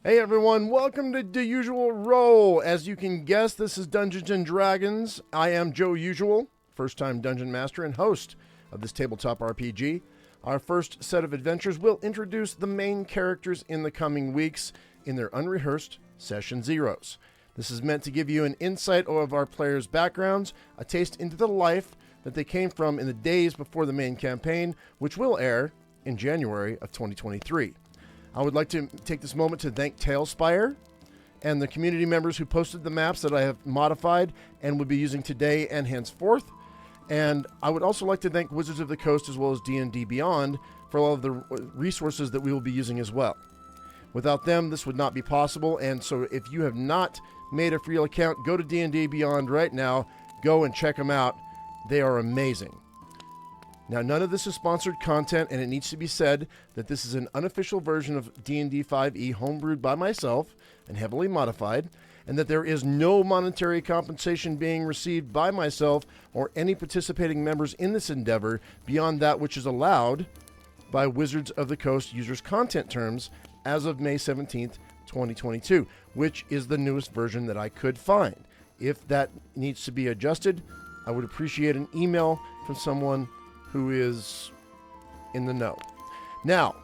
Hey everyone, welcome to The Usual Roll. As you can guess, this is Dungeons & Dragons. I am Joe Usual, first-time Dungeon Master and host of this tabletop RPG. Our first set of adventures will introduce the main characters in the coming weeks in their unrehearsed Session Zeros. This is meant to give you an insight of our players' backgrounds, a taste into the life that they came from in the days before the main campaign, which will air in January of 2023. I would like to take this moment to thank Talespire and the community members who posted the maps that I have modified and will be using today and henceforth. And I would also like to thank Wizards of the Coast as well as DnDBeyond for all of the resources that we will be using as well. Without them, this would not be possible. And so if you have not made a free account, go to DnDBeyond right now. Go and check them out. They are amazing. Now, none of this is sponsored content, and it needs to be said that this is an unofficial version of D&D 5e homebrewed by myself and heavily modified, and that there is no monetary compensation being received by myself or any participating members in this endeavor beyond that which is allowed by Wizards of the Coast users' content terms as of May 17th, 2022, which is the newest version that I could find. If that needs to be adjusted, I would appreciate an email from someone who is in the know. Now,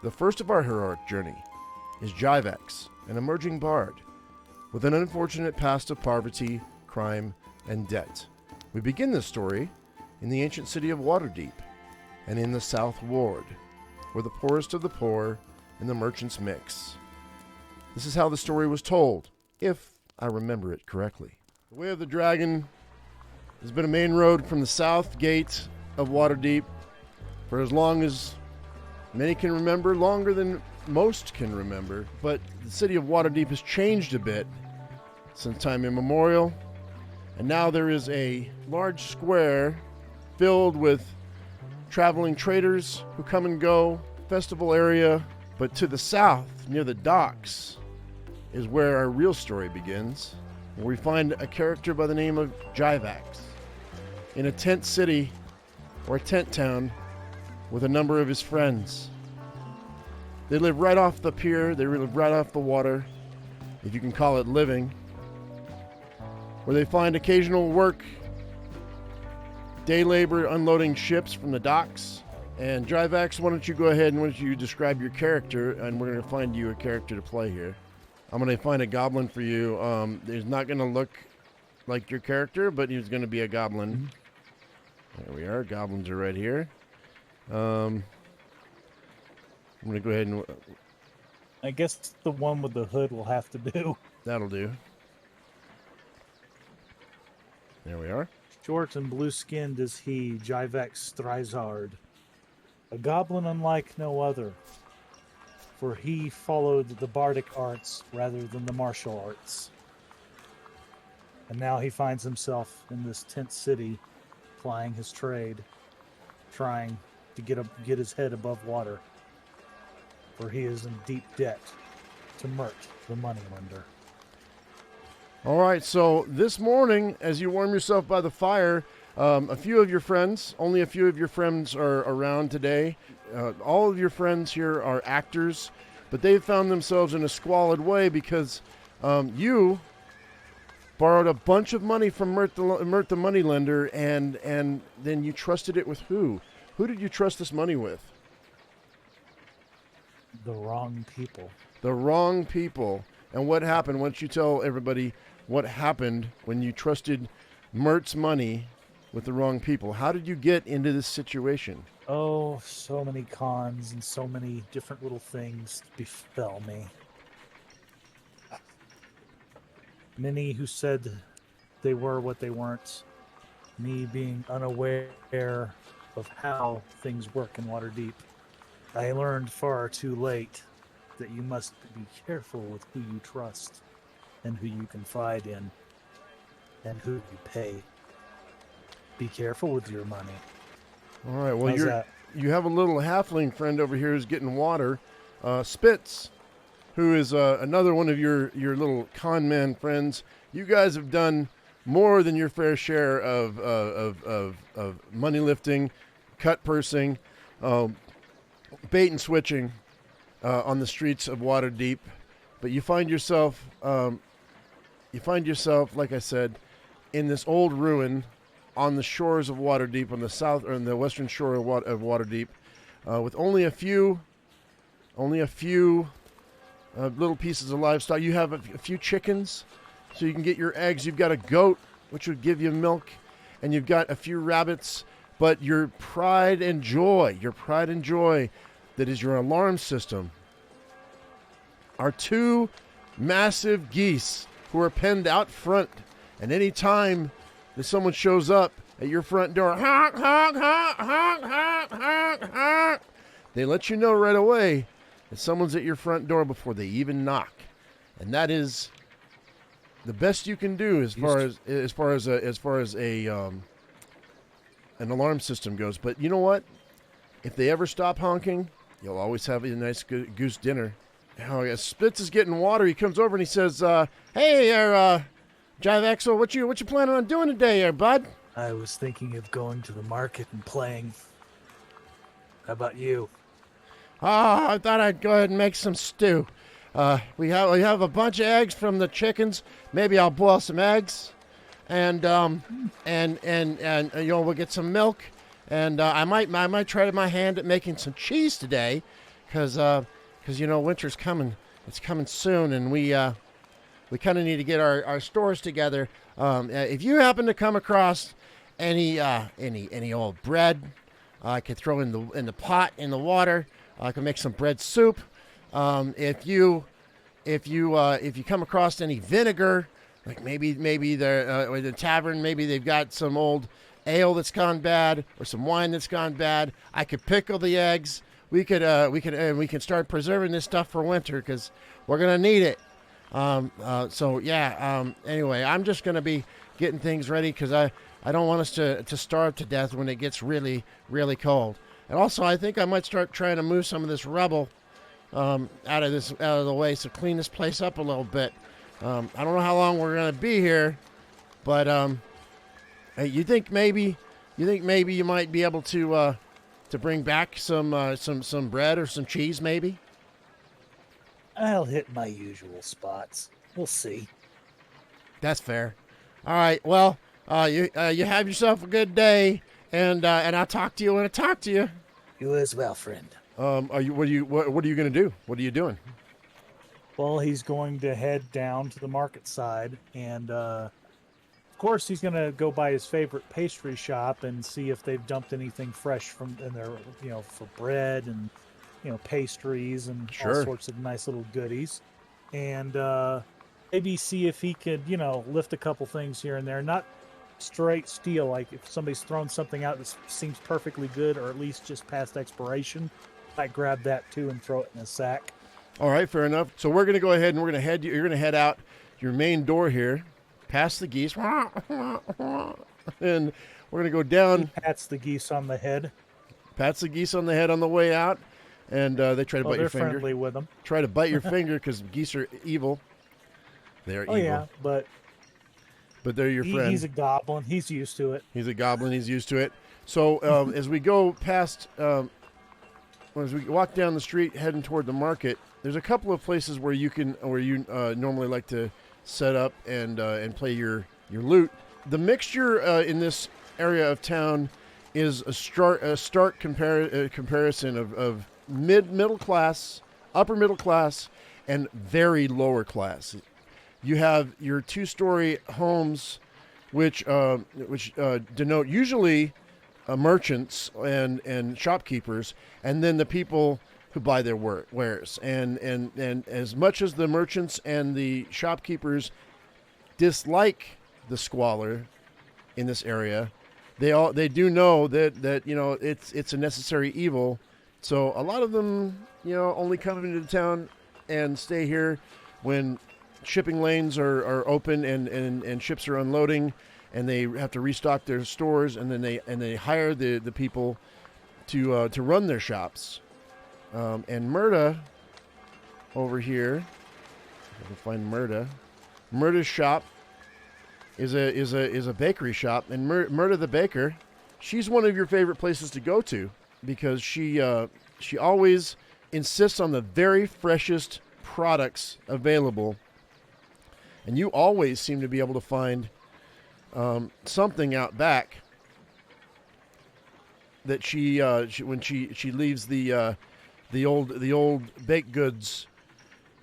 the first of our heroic journey is Jivex, an emerging bard with an unfortunate past of poverty, crime, and debt. We begin this story in the ancient city of Waterdeep and in the South Ward, where the poorest of the poor and the merchants mix. This is how the story was told, if I remember it correctly. The Way of the Dragon has been a main road from the south gate of Waterdeep for as long as many can remember, longer than most can remember. But the city of Waterdeep has changed a bit since time immemorial, and now there is a large square filled with traveling traders who come and go, festival area. But to the south, near the docks, is where our real story begins, where we find a character by the name of Jivex in a tent city or a tent town with a number of his friends. They live right off the pier, they live right off the water, if you can call it living, where they find occasional work, day labor unloading ships from the docks. And Jivex, why don't you go ahead and why don't you describe your character, and we're going to find you a character to play here. I'm going to find a goblin for you. He's not going to look like your character, but he's going to be a goblin. Mm-hmm. There we are. Goblins are right here. I'm going to go ahead and... I guess the one with the hood will have to do. That'll do. There we are. Short and blue-skinned is he, Jivex Thrizard. A goblin unlike no other, for he followed the bardic arts rather than the martial arts. And now he finds himself in this tent city, plying his trade, trying to get his head above water, for he is in deep debt to Mert, the moneylender. All right, so this morning, as you warm yourself by the fire, only a few of your friends are around today. All of your friends here are actors, but they've found themselves in a squalid way because you borrowed a bunch of money from Mert the moneylender, and then you trusted it with who? Who did you trust this money with? The wrong people. The wrong people. And what happened? Why don't you tell everybody what happened when you trusted Mert's money with the wrong people? How did you get into this situation? Oh, so many cons and so many different little things befell me. Many who said they were what they weren't. Me being unaware of how things work in Waterdeep. I learned far too late that you must be careful with who you trust and who you confide in and who you pay. Be careful with your money. All right, well, you have a little halfling friend over here who's getting water. Spitz, who is another one of your little con man friends. You guys have done more than your fair share of money lifting, cut pursing, bait and switching on the streets of Waterdeep. But you find yourself, like I said, in this old ruin on the shores of Waterdeep, on the south or on the western shore of Waterdeep, with only a few little pieces of livestock. You have a few chickens, so you can get your eggs. You've got a goat, which would give you milk, and you've got a few rabbits. But your pride and joy that is your alarm system are two massive geese who are penned out front. And any time that someone shows up at your front door, honk, honk, honk, honk, honk, honk, honk, they let you know right away that someone's at your front door before they even knock. And that is the best you can do as far as an alarm system goes. But you know what? If they ever stop honking, you'll always have a nice goose dinner. Oh, Spitz is getting water. He comes over and he says, "Hey, Jivex, what you planning on doing today, bud?" I was thinking of going to the market and playing. How about you? Oh, I thought I'd go ahead and make some stew. We have a bunch of eggs from the chickens. Maybe I'll boil some eggs, and we'll get some milk, and I might try my hand at making some cheese today, because winter's coming. It's coming soon, and we kind of need to get our stores together. If you happen to come across any old bread, I could throw in the pot in the water. I can make some bread soup. If you come across any vinegar, like maybe the tavern, maybe they've got some old ale that's gone bad or some wine that's gone bad, I could pickle the eggs. We can start preserving this stuff for winter because we're gonna need it. Anyway, I'm just gonna be getting things ready because I don't want us to starve to death when it gets really, really cold. And also, I think I might start trying to move some of this rubble out of the way, so clean this place up a little bit. I don't know how long we're gonna be here, but hey, you think maybe you might be able to bring back some bread or some cheese, maybe? I'll hit my usual spots. We'll see. That's fair. All right. Well, you have yourself a good day, and I'll talk to you when I talk to you. You as well, friend. What are you going to do? What are you doing? Well, he's going to head down to the market side, and of course, he's going to go by his favorite pastry shop and see if they've dumped anything fresh from in there, for bread and pastries and all sorts of nice little goodies, and maybe see if he could lift a couple things here and there, not straight steal. Like if somebody's thrown something out that seems perfectly good or at least just past expiration, might grab that too and throw it in a sack. All right, fair enough. So we're going to go ahead and you're going to head out your main door here, past the geese, and we're going to go down. He pats the geese on the head. Pats the geese on the head on the way out, and they try to bite your finger. They're friendly with them. Try to bite your finger because geese are evil. They're evil. Oh yeah, but they're your friend. He's a goblin. He's used to it. He's a goblin. He's used to it. So as we go past, as we walk down the street heading toward the market, there's a couple of places where you normally like to set up and play your loot. The mixture in this area of town is a stark comparison of middle class, upper middle class, and very lower class. You have your two-story homes, which denote usually merchants and shopkeepers, and then the people who buy their wares. And as much as the merchants and the shopkeepers dislike the squalor in this area, they do know that it's a necessary evil. So a lot of them only come into town and stay here when shipping lanes are open and ships are unloading, and they have to restock their stores, and then they hire the people to run their shops. And Murda over here, if I can find Murda's shop is a bakery shop, and Murda the baker, she's one of your favorite places to go to because she always insists on the very freshest products available, and you always seem to be able to find something out back that she when she leaves the old baked goods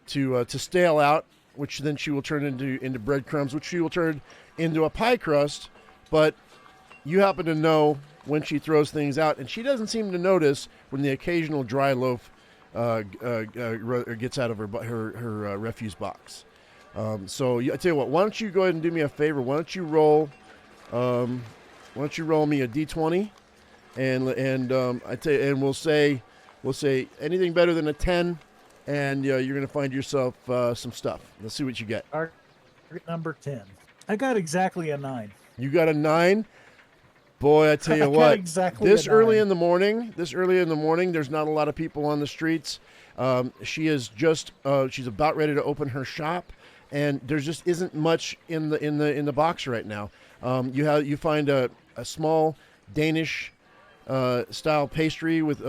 to stale out, which then she will turn into breadcrumbs, which she will turn into a pie crust. But you happen to know when she throws things out, and she doesn't seem to notice when the occasional dry loaf gets out of her refuse box. So I tell you what, why don't you go ahead and do me a favor? Why don't you roll me a d20, and we'll say anything better than a 10, and you're going to find yourself some stuff. Let's see what you get. Target number 10. I got exactly a 9. You got a 9. Boy, I tell you what, exactly this early in the morning, there's not a lot of people on the streets. She is just she's about ready to open her shop, and there just isn't much in the box right now. You find a small Danish style pastry with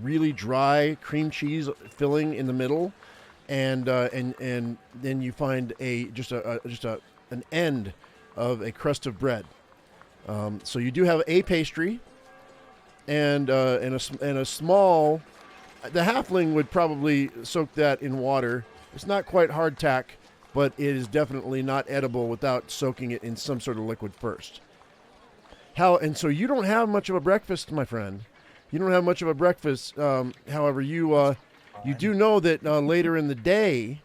really dry cream cheese filling in the middle, and then you find an end of a crust of bread. So you do have a pastry, and a small. The halfling would probably soak that in water. It's not quite hardtack, but it is definitely not edible without soaking it in some sort of liquid first. And so you don't have much of a breakfast, my friend. You don't have much of a breakfast. However, you do know that later in the day,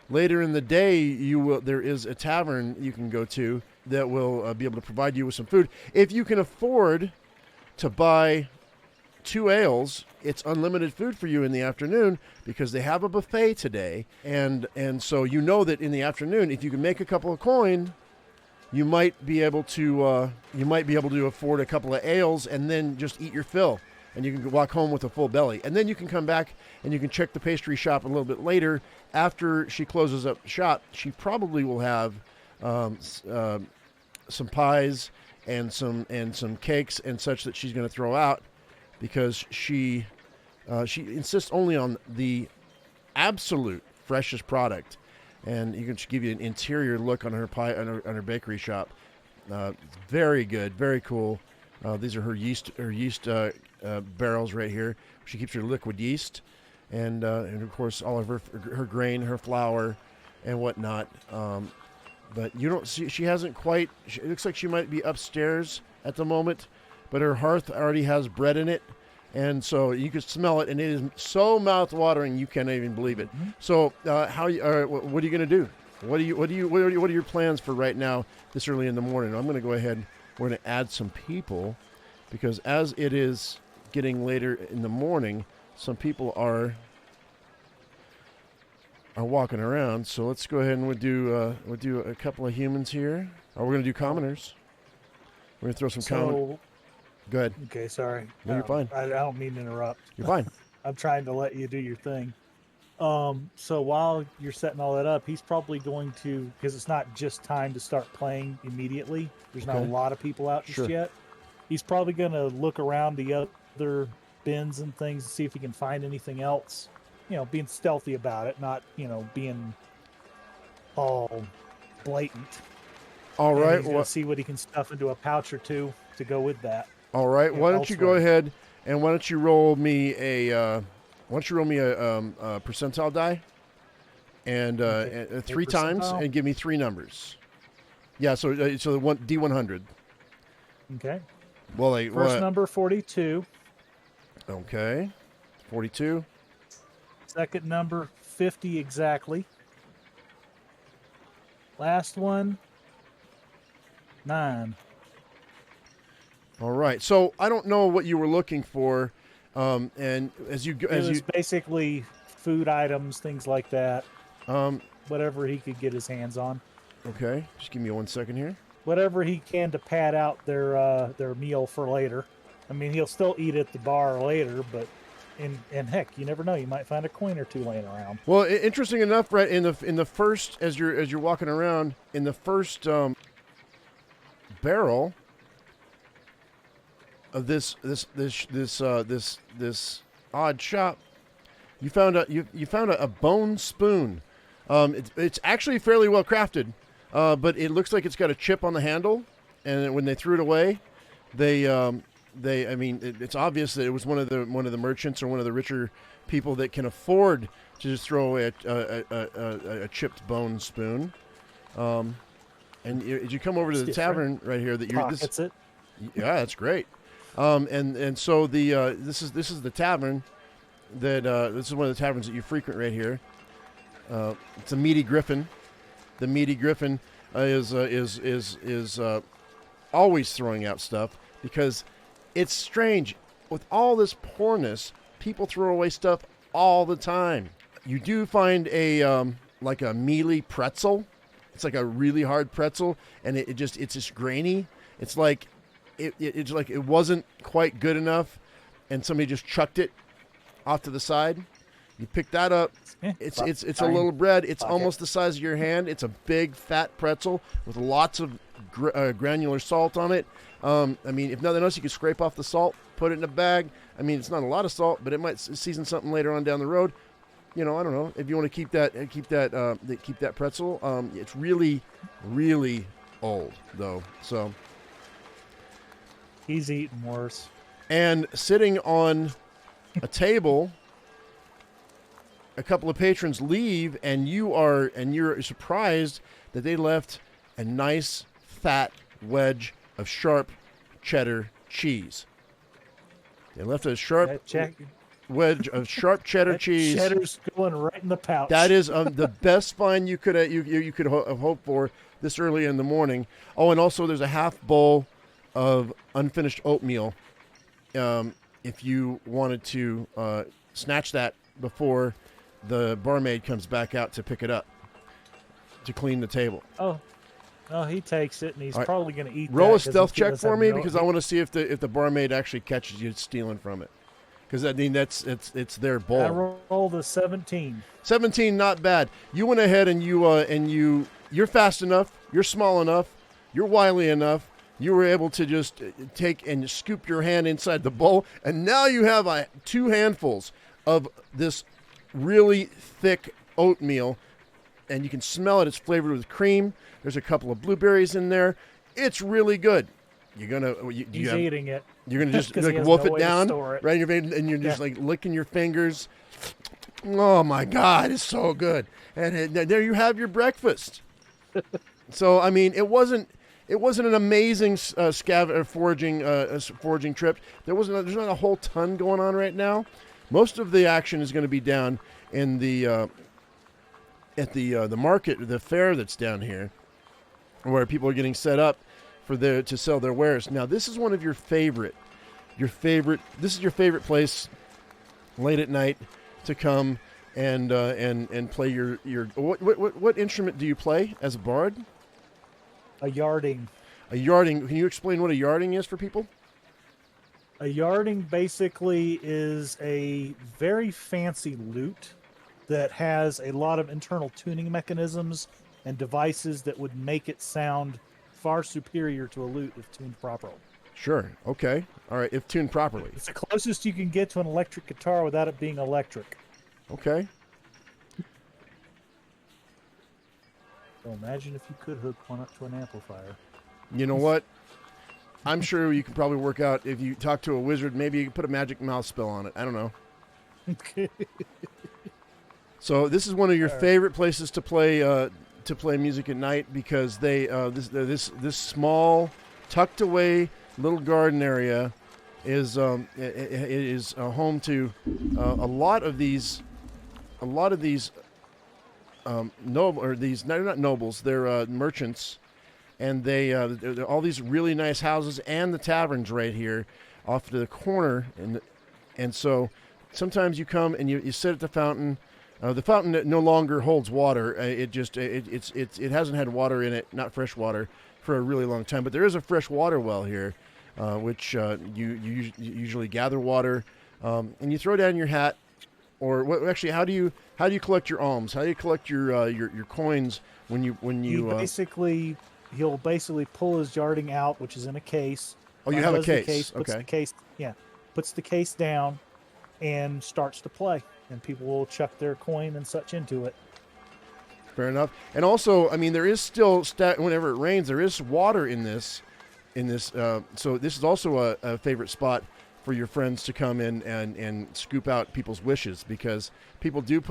there is a tavern you can go to that will be able to provide you with some food. If you can afford to buy 2 ales, it's unlimited food for you in the afternoon because they have a buffet today. And so you know that in the afternoon, if you can make a couple of coin, you might be able to afford a couple of ales and then just eat your fill. And you can walk home with a full belly. And then you can come back and you can check the pastry shop a little bit later. After she closes up shop, she probably will have some pies and some cakes and such that she's going to throw out, because she insists only on the absolute freshest product. And you can give you an interior look on her pie on her bakery shop. Very good, very cool. These are her yeast barrels right here. She keeps her liquid yeast, and of course all of her grain, her flour, and whatnot. But you don't see. She hasn't quite. It looks like she might be upstairs at the moment, but her hearth already has bread in it, and so you can smell it, and it is so mouth-watering you can't even believe it. Mm-hmm. So, what are you going to do? What are your plans for right now, this early in the morning? I'm going to go ahead. We're going to add some people, because as it is getting later in the morning, some people are walking around. So let's go ahead and we'll do a couple of humans here. We're going to do commoners. We're going to throw some common. Go ahead. Okay, sorry. No, you're fine. I don't mean to interrupt. You're fine. I'm trying to let you do your thing. So while you're setting all that up, he's probably going to, because it's not just time to start playing immediately. There's not a lot of people out just yet. He's probably going to look around the other bins and things to see if he can find anything else. Being stealthy about it, not, being all blatant. All right. He's going to see what he can stuff into a pouch or two to go with that. All right. Why don't you go ahead and why don't you roll me a percentile die, and 3 times, and give me 3 numbers. Yeah. So the one D100. Okay. Well, first number 42. Okay. 42. Second number 50 exactly. Last one 9. All right. So I don't know what you were looking for, and it was basically food items, things like that. Whatever he could get his hands on. Okay. Just give me 1 second here. Whatever he can to pad out their meal for later. I mean, he'll still eat at the bar later, but and heck, you never know. You might find a coin or 2 laying around. Well, interesting enough, right in the first, as you're walking around in the first barrel of this odd shop, You found a bone spoon. It's actually fairly well crafted, but it looks like it's got a chip on the handle, and when they threw it away, it's obvious that it was one of the merchants or one of the richer people that can afford to just throw away a chipped bone spoon. And as you come over to the tavern right here, that you're Pockets it. Yeah, that's great. So this is the tavern that this is one of the taverns that you frequent right here. It's a Meaty Griffin. The Meaty Griffin is always throwing out stuff because it's strange. With all this poorness, people throw away stuff all the time. You do find a like a mealy pretzel. It's like a really hard pretzel, and it's just grainy. It's like it's like it wasn't quite good enough, and somebody just chucked it off to the side. You pick that up. It's a little bread. It's almost the size of your hand. It's a big fat pretzel with lots of granular salt on it. If nothing else, you can scrape off the salt, put it in a bag. It's not a lot of salt, but it might season something later on down the road. I don't know if you want to keep that pretzel. It's really, really old though. So he's eating worse. And sitting on a table, a couple of patrons leave, and you're surprised that they left a nice fat wedge of sharp cheddar cheese. They left a sharp wedge of sharp cheddar cheese. Cheddar's going right in the pouch. That is the best find you could have hoped for this early in the morning. Oh, and also there's a half bowl of unfinished oatmeal. If you wanted to snatch that before the barmaid comes back out to pick it up to clean the table. Oh, he takes it, and he's probably going to eat. Roll a stealth check for me because I want to see if the barmaid actually catches you stealing from it. Because it's their bowl. I rolled a 17. 17, not bad. You went ahead and you're fast enough, you're small enough, you're wily enough. You were able to just take and scoop your hand inside the bowl, and now you have 2 handfuls of this really thick oatmeal, and you can smell it. It's flavored with cream. There's a couple of blueberries in there. It's really good. He's eating it. You're gonna just like wolf it down right in your face, and you're just like licking your fingers. Oh my God, it's so good! And there you have your breakfast. So it wasn't an amazing foraging trip. There's not a whole ton going on right now. Most of the action is going to be down in the at the market, the fair that's down here, where people are getting set up to sell their wares. Now, this is one of your favorite. This is your favorite place late at night to come and play your. What instrument do you play as a bard? A yarding. A yarding. Can you explain what a yarding is for people? A yarding basically is a very fancy lute that has a lot of internal tuning mechanisms and devices that would make it sound far superior to a lute if tuned properly. Sure. Okay. All right. If tuned properly. It's the closest you can get to an electric guitar without it being electric. Okay. So imagine if you could hook one up to an amplifier. You know what? I'm sure you could probably work out if you talk to a wizard. Maybe you could put a magic mouse spell on it. I don't know. So this is one of your favorite places to play music at night because this small, tucked away little garden area is home to a lot of these not nobles, they're merchants, and they're all these really nice houses and the taverns right here off to the corner, and so sometimes you come and you sit at the fountain. The fountain no longer holds water. It hasn't had water in it, not fresh water, for a really long time. But there is a fresh water well here, which you usually gather water, and you throw down your hat. Or actually, how do you collect your alms? How do you collect your coins when you he'll basically pull his yarding out, which is in a case. Oh, you have a case. Puts the case down, and starts to play. and people will chuck their coin and such into it. Fair enough. And also, I mean, there is still whenever it rains, there is water in this. So this is also a favorite spot for your friends to come in and scoop out people's wishes, because people do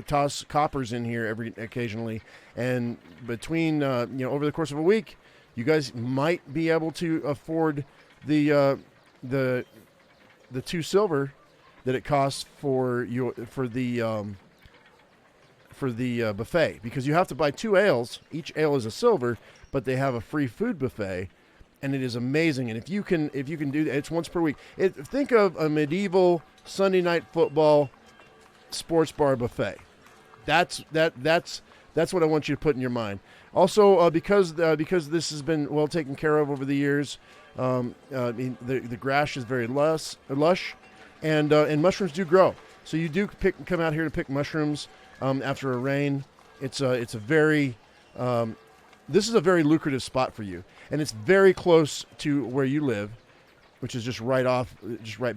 toss coppers in here occasionally, and between over the course of a week, you guys might be able to afford the 2 silver that it costs for the buffet, because you have to buy 2 ales. Each ale is a silver, but they have a free food buffet. And it is amazing. And if you can do that, it's once per week. Think of a medieval Sunday night football sports bar buffet. That's what I want you to put in your mind. Also, because this has been well taken care of over the years, the grass is very lush, and mushrooms do grow. So you do come out here to pick mushrooms after a rain. This is a very lucrative spot for you. And it's very close to where you live, which is just right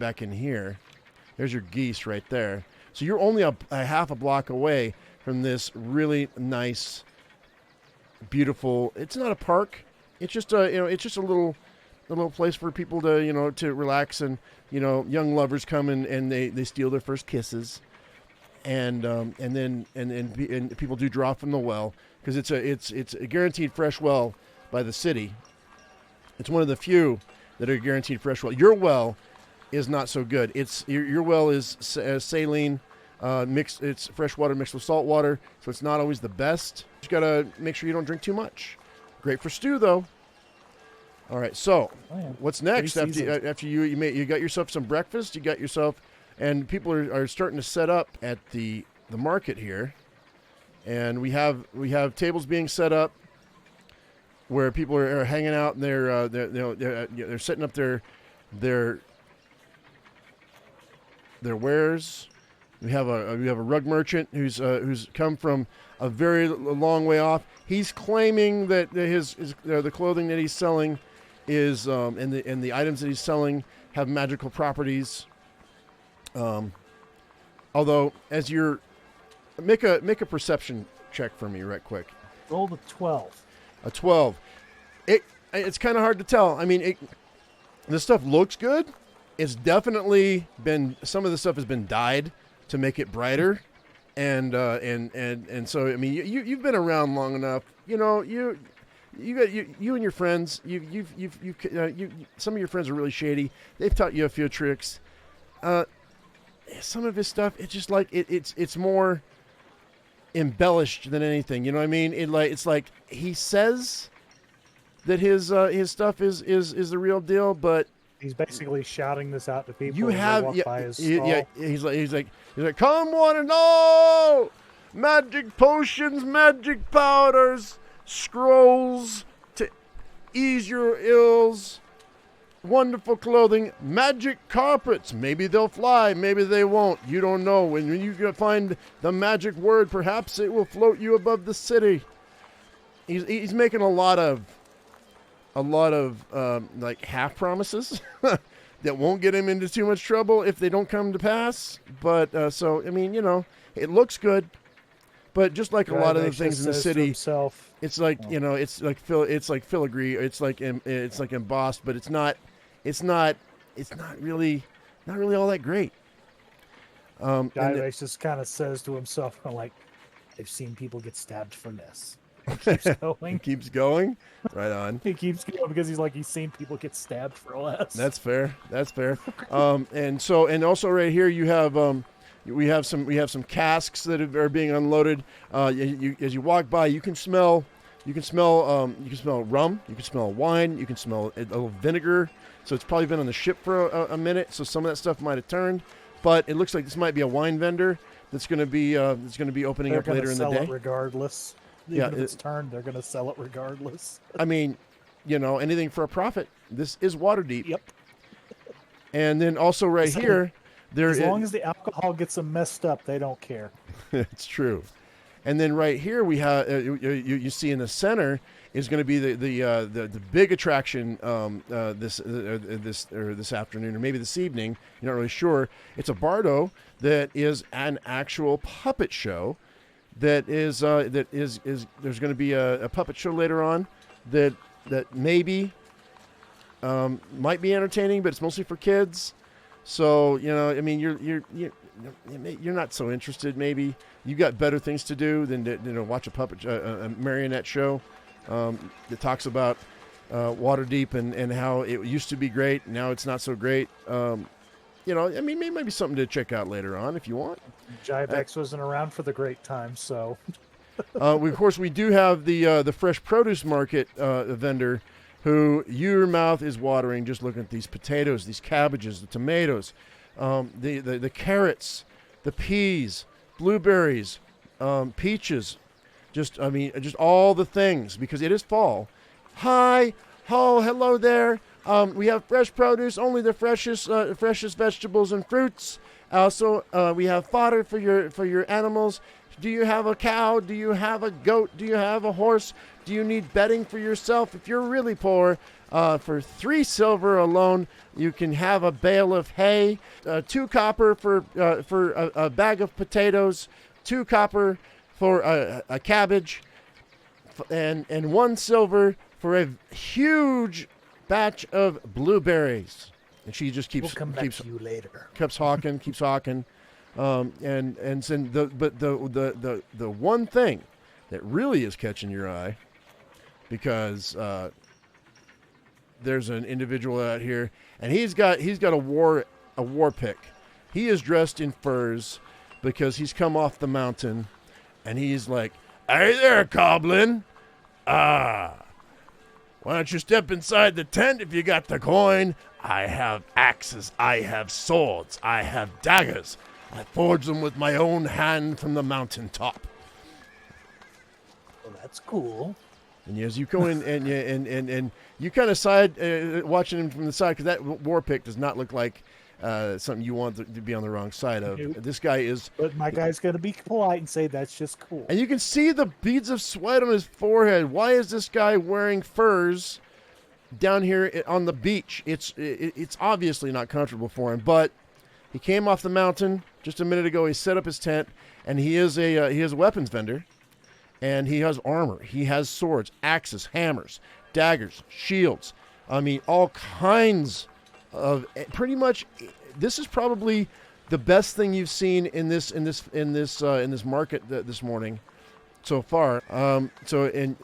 back in here. There's your geese right there. So you're only a half a block away from this really nice, beautiful. It's not a park. It's just a little place for people to relax, and young lovers come and they steal their first kisses, and people do draw from the well, because it's a guaranteed fresh well by the city. It's one of the few that are guaranteed fresh well. Your well is not so good. Your well is saline mixed. It's fresh water mixed with salt water, so it's not always the best. You gotta make sure you don't drink too much. Great for stew though. All right, so what's next after you got yourself some breakfast? You got yourself, and people are starting to set up at the market here, and we have tables being set up where people are hanging out, and they're setting up their wares. We have a rug merchant who's come from a very long way off. He's claiming that the clothing that he's selling is and the items that he's selling have magical properties. Although, as you're make a perception check for me, right quick. Roll the 12. A 12. It's kind of hard to tell. I mean, this stuff looks good. It's definitely been, some of the stuff has been dyed to make it brighter, and so I mean, you've been around long enough. You and your friends. Some of your friends are really shady. They've taught you a few tricks. Some of his stuff, it's just like it's more embellished than anything. You know what I mean? It's like he says that his stuff is the real deal, but he's basically shouting this out to people. He's like, come one and all, magic potions, magic powders, scrolls to ease your ills, wonderful clothing, magic carpets. Maybe they'll fly, maybe they won't. You don't know. When you find the magic word, perhaps it will float you above the city. He's making a lot of like half promises that won't get him into too much trouble if they don't come to pass. But so I mean, it looks good, but just like a lot of the things in the city, it's like it's like filigree, it's like embossed, but it's not really all that great. Jivex just kind of says to himself, like, I've seen people get stabbed for this. Keeps going. He keeps going. Right on. He keeps going because he's seen people get stabbed for less. That's fair. And also right here you have we have some casks that are being unloaded. As you walk by, you can smell rum, you can smell wine, you can smell a little vinegar. So it's probably been on the ship for a minute. So some of that stuff might have turned, but it looks like this might be a wine vendor that's going to be opening up later in the day. Regardless. Even if it's turned, they're going to sell it regardless. I mean, anything for a profit. This is Waterdeep. Yep. And then also here, as long as the alcohol gets them messed up, they don't care. It's true. And then right here we have you see in the center is going to be the big attraction this afternoon or maybe this evening. You're not really sure. It's a Bardo that is an actual puppet show. There's going to be a puppet show later on that maybe might be entertaining, but it's mostly for kids. So I mean you're not so interested. Maybe you got better things to do than to watch a marionette show that talks about Waterdeep and how it used to be great. Now it's not so great. I mean, maybe might be something to check out later on if you want. Jivex wasn't around for the great time, so. Of course, we do have the fresh produce market vendor, who your mouth is watering just looking at these potatoes, these cabbages, the tomatoes, the carrots, the peas, blueberries, peaches, just all the things, because it is fall. Hi, hello there. We have fresh produce, only the freshest vegetables and fruits. Also, we have fodder for your animals. Do you have a cow? Do you have a goat? Do you have a horse? Do you need bedding for yourself? If you're really poor, for 3 silver alone, you can have a bale of hay. 2 copper for a bag of potatoes. 2 copper for a cabbage, and 1 silver for a huge batch of blueberries. And she just keeps We'll come back to you later. Keeps hawking. And so the one thing that really is catching your eye, because there's an individual out here, and he's got a war pick. He is dressed in furs because he's come off the mountain, and he's like, "Hey there, Goblin! Why don't you step inside the tent if you got the coin? I have axes, I have swords, I have daggers. I forged them with my own hand from the mountaintop." Well, that's cool. And as you go in and you kind of side watching him from the side, because that war pick does not look like something you want to be on the wrong side of. Nope. This guy is. But my guy's going to be polite and say that's just cool. And you can see the beads of sweat on his forehead. Why is this guy wearing furs down here on the beach? It's obviously not comfortable for him, but he came off the mountain just a minute ago. He set up his tent, and he is a weapons vendor, and he has armor. He has swords, axes, hammers, daggers, shields. I mean, all kinds of. Pretty much, this is probably the best thing you've seen in this market this morning so far. And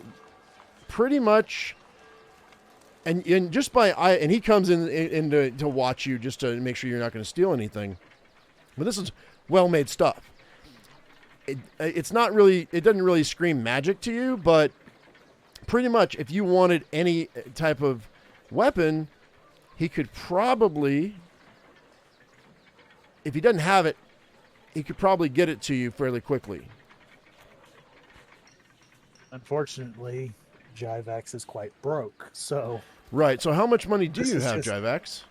pretty much. And just and he comes in to watch you just to make sure you're not going to steal anything. But this is well-made stuff. It's not really. It doesn't really scream magic to you, but pretty much if you wanted any type of weapon, he could probably. If he doesn't have it, he could probably get it to you fairly quickly. Unfortunately, Jivex is quite broke, so... Right, so how much money do you have, just... Jivex?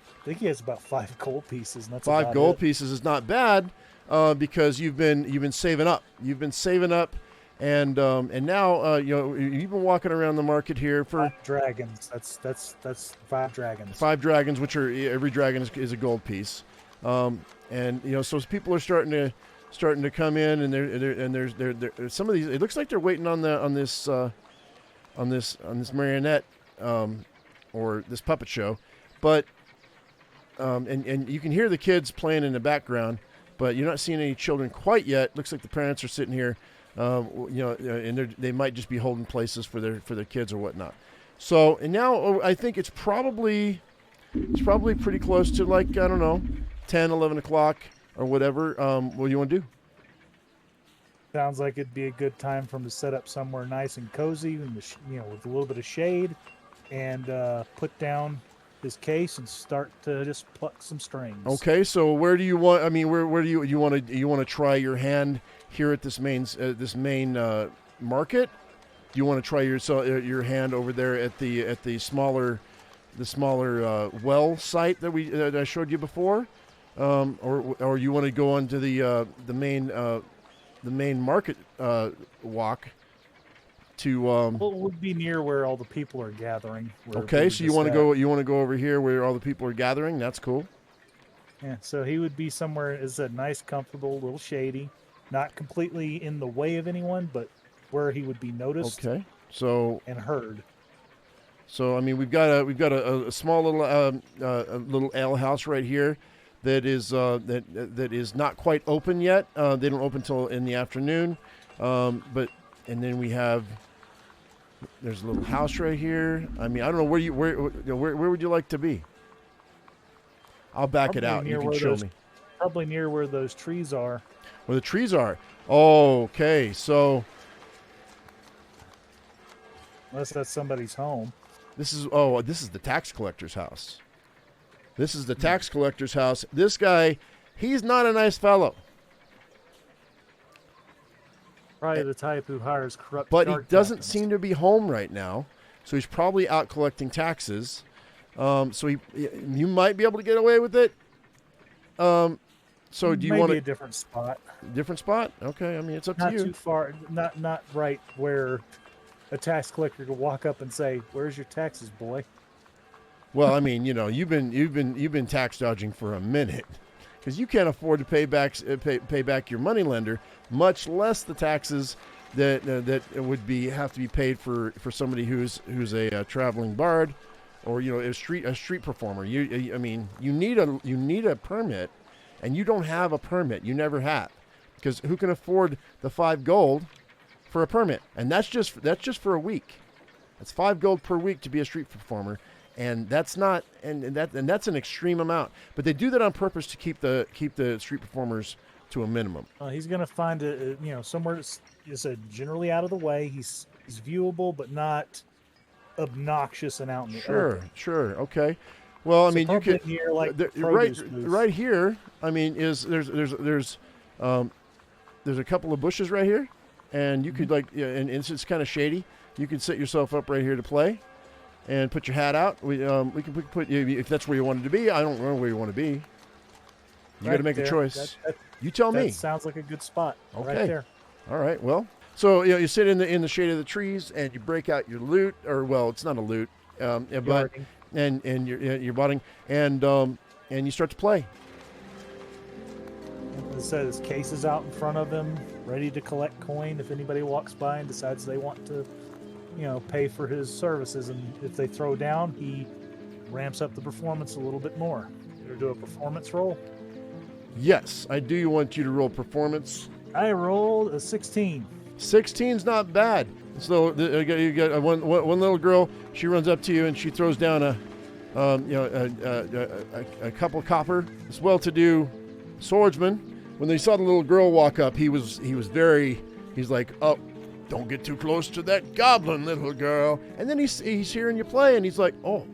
I think he has about 5 gold pieces, and that's 5 about gold it. pieces is not bad, because you've been saving up. You've been saving up, and now you've been walking around the market here for 5 dragons. That's 5 dragons. 5 dragons, which are every dragon is a gold piece, and so people are starting to come in, and there's some of these. It looks like they're waiting on this marionette or this puppet show, but and you can hear the kids playing in the background, but you're not seeing any children quite yet. Looks like the parents are sitting here, and they might just be holding places for their kids or whatnot. So, and now I think it's probably pretty close to, like, I don't know, 10, 11 o'clock or whatever. What do you want to do? Sounds like it'd be a good time for him to set up somewhere nice and cozy, and with a little bit of shade, and put down his case and start to just pluck some strings. Okay, so where do you want? I mean, where do you want to try your hand here at this main market? Do you want to try your hand over there at the smaller well site that I showed you before, or you want to go onto the main main market walk to. Well, it would be near where all the people are gathering. Okay, so you want to go? You want to go over here where all the people are gathering? That's cool. Yeah, so he would be somewhere. Is a nice, comfortable, little shady, not completely in the way of anyone, but where he would be noticed. Okay, so and heard. So I mean, we've got a small little ale house right here that is that is not quite open yet. They don't open till in the afternoon, but and then we have there's a little house right here. I mean, I don't know where would you like to be? I'll back Probably it out. You can show me. Probably near where those trees are. Where the trees are. Okay, so unless that's somebody's home. This is the tax collector's house. This is the tax collector's house. This guy, he's not a nice fellow. Probably the type who hires corrupt. But he doesn't seem to be home right now, so he's probably out collecting taxes. So you might be able to get away with it. So do you want a different spot? Different spot? Okay. I mean, it's up to you. Not too far. Not right where a tax collector could walk up and say, "Where's your taxes, boy?" Well, I mean, you've been tax dodging for a minute because you can't afford to pay back your moneylender, much less the taxes that would have to be paid for somebody who's a traveling bard or a street performer. You need a permit, and you don't have a permit. You never have, because who can afford the 5 gold for a permit? And that's just for a week. That's 5 gold per week to be a street performer, and that's not and that's an extreme amount. But they do that on purpose to keep the street performers to a minimum. He's going to find somewhere that's generally out of the way. He's viewable, but not obnoxious and out in the open. Sure, okay. Well, I mean, you could near, like, right here. I mean, there's a couple of bushes right here, and you could and it's kind of shady. You can set yourself up right here to play, and put your hat out. We can put you if that's where you wanted to be. I don't know where you want to be. You got to make a choice. You tell me. That sounds like a good spot. Okay. Right there. All right. Well, so you sit in the shade of the trees and you break out your loot, or it's not a loot, but and you're botting and you start to play. It says cases out in front of him, ready to collect coin if anybody walks by and decides they want to, pay for his services. And if they throw down, he ramps up the performance a little bit more. You do a performance roll? Yes, I do want you to roll performance. I rolled a 16. 16's not bad. So you got one little girl. She runs up to you and she throws down a couple of copper. This well-to-do swordsman, when they saw the little girl walk up, he's like, oh, don't get too close to that goblin, little girl. And then he's hearing you play, and he's like, oh.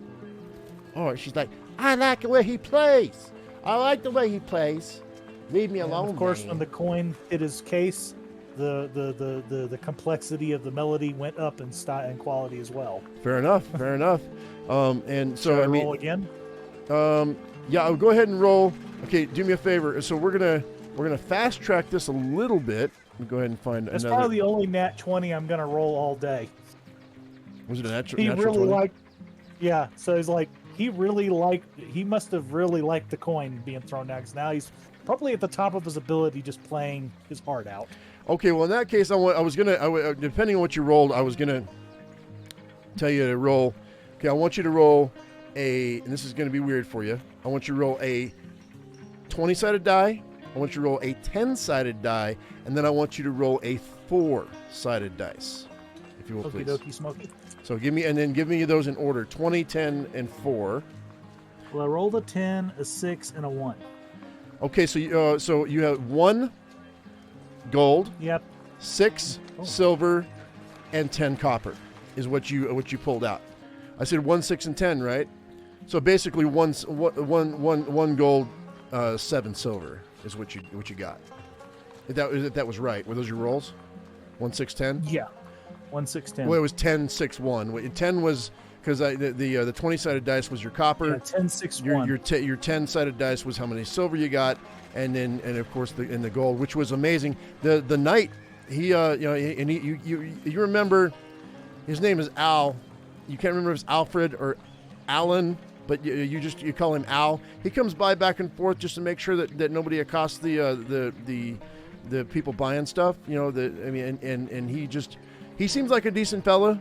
She's like, I like the way he plays. I like the way he plays. Leave me alone. Of course, man. when the coin hit his case, the complexity of the melody went up in style and quality as well. Fair enough. And so Should I roll again? Yeah, I'll go ahead and roll. Okay, do me a favor. So we're gonna fast track this a little bit. Let me go ahead and find That's another. probably the only nat 20 I'm gonna roll all day. Was it a natural? He natural really 20? liked. Yeah, so he's like he must have really liked the coin being thrown down, because now he's probably at the top of his ability, just playing his heart out. Okay, well in that case, depending on what you rolled, I was gonna tell you to roll. Okay, I want you to roll and this is gonna be weird for you. I want you to roll a 20-sided die. I want you to roll a 10-sided die, and then I want you to roll a 4-sided dice, if you will, Okie please. dokie smoky. So give me those in order: 20, 10, and 4. Well, I rolled a 10, a 6, and a 1. Okay, so you have 1 gold, Yep. 6 silver, and 10 copper is what you pulled out. I said 1, 6, and 10, right? So basically one gold, 7 silver is what you got. If that was right. Were those your rolls? 1, 6, 10? Yeah. 1, 6, 10. Well, it was 10, 6, 1. 10 was because the 20-sided dice was your copper. Yeah, 10, 6, Your 1. your 10-sided dice was how many silver you got, and of course the gold, which was amazing. The knight, you remember his name is Al. You can't remember if it's Alfred or Alan, but you call him Al. He comes by back and forth just to make sure that nobody accosts the people buying stuff. And he seems like a decent fella,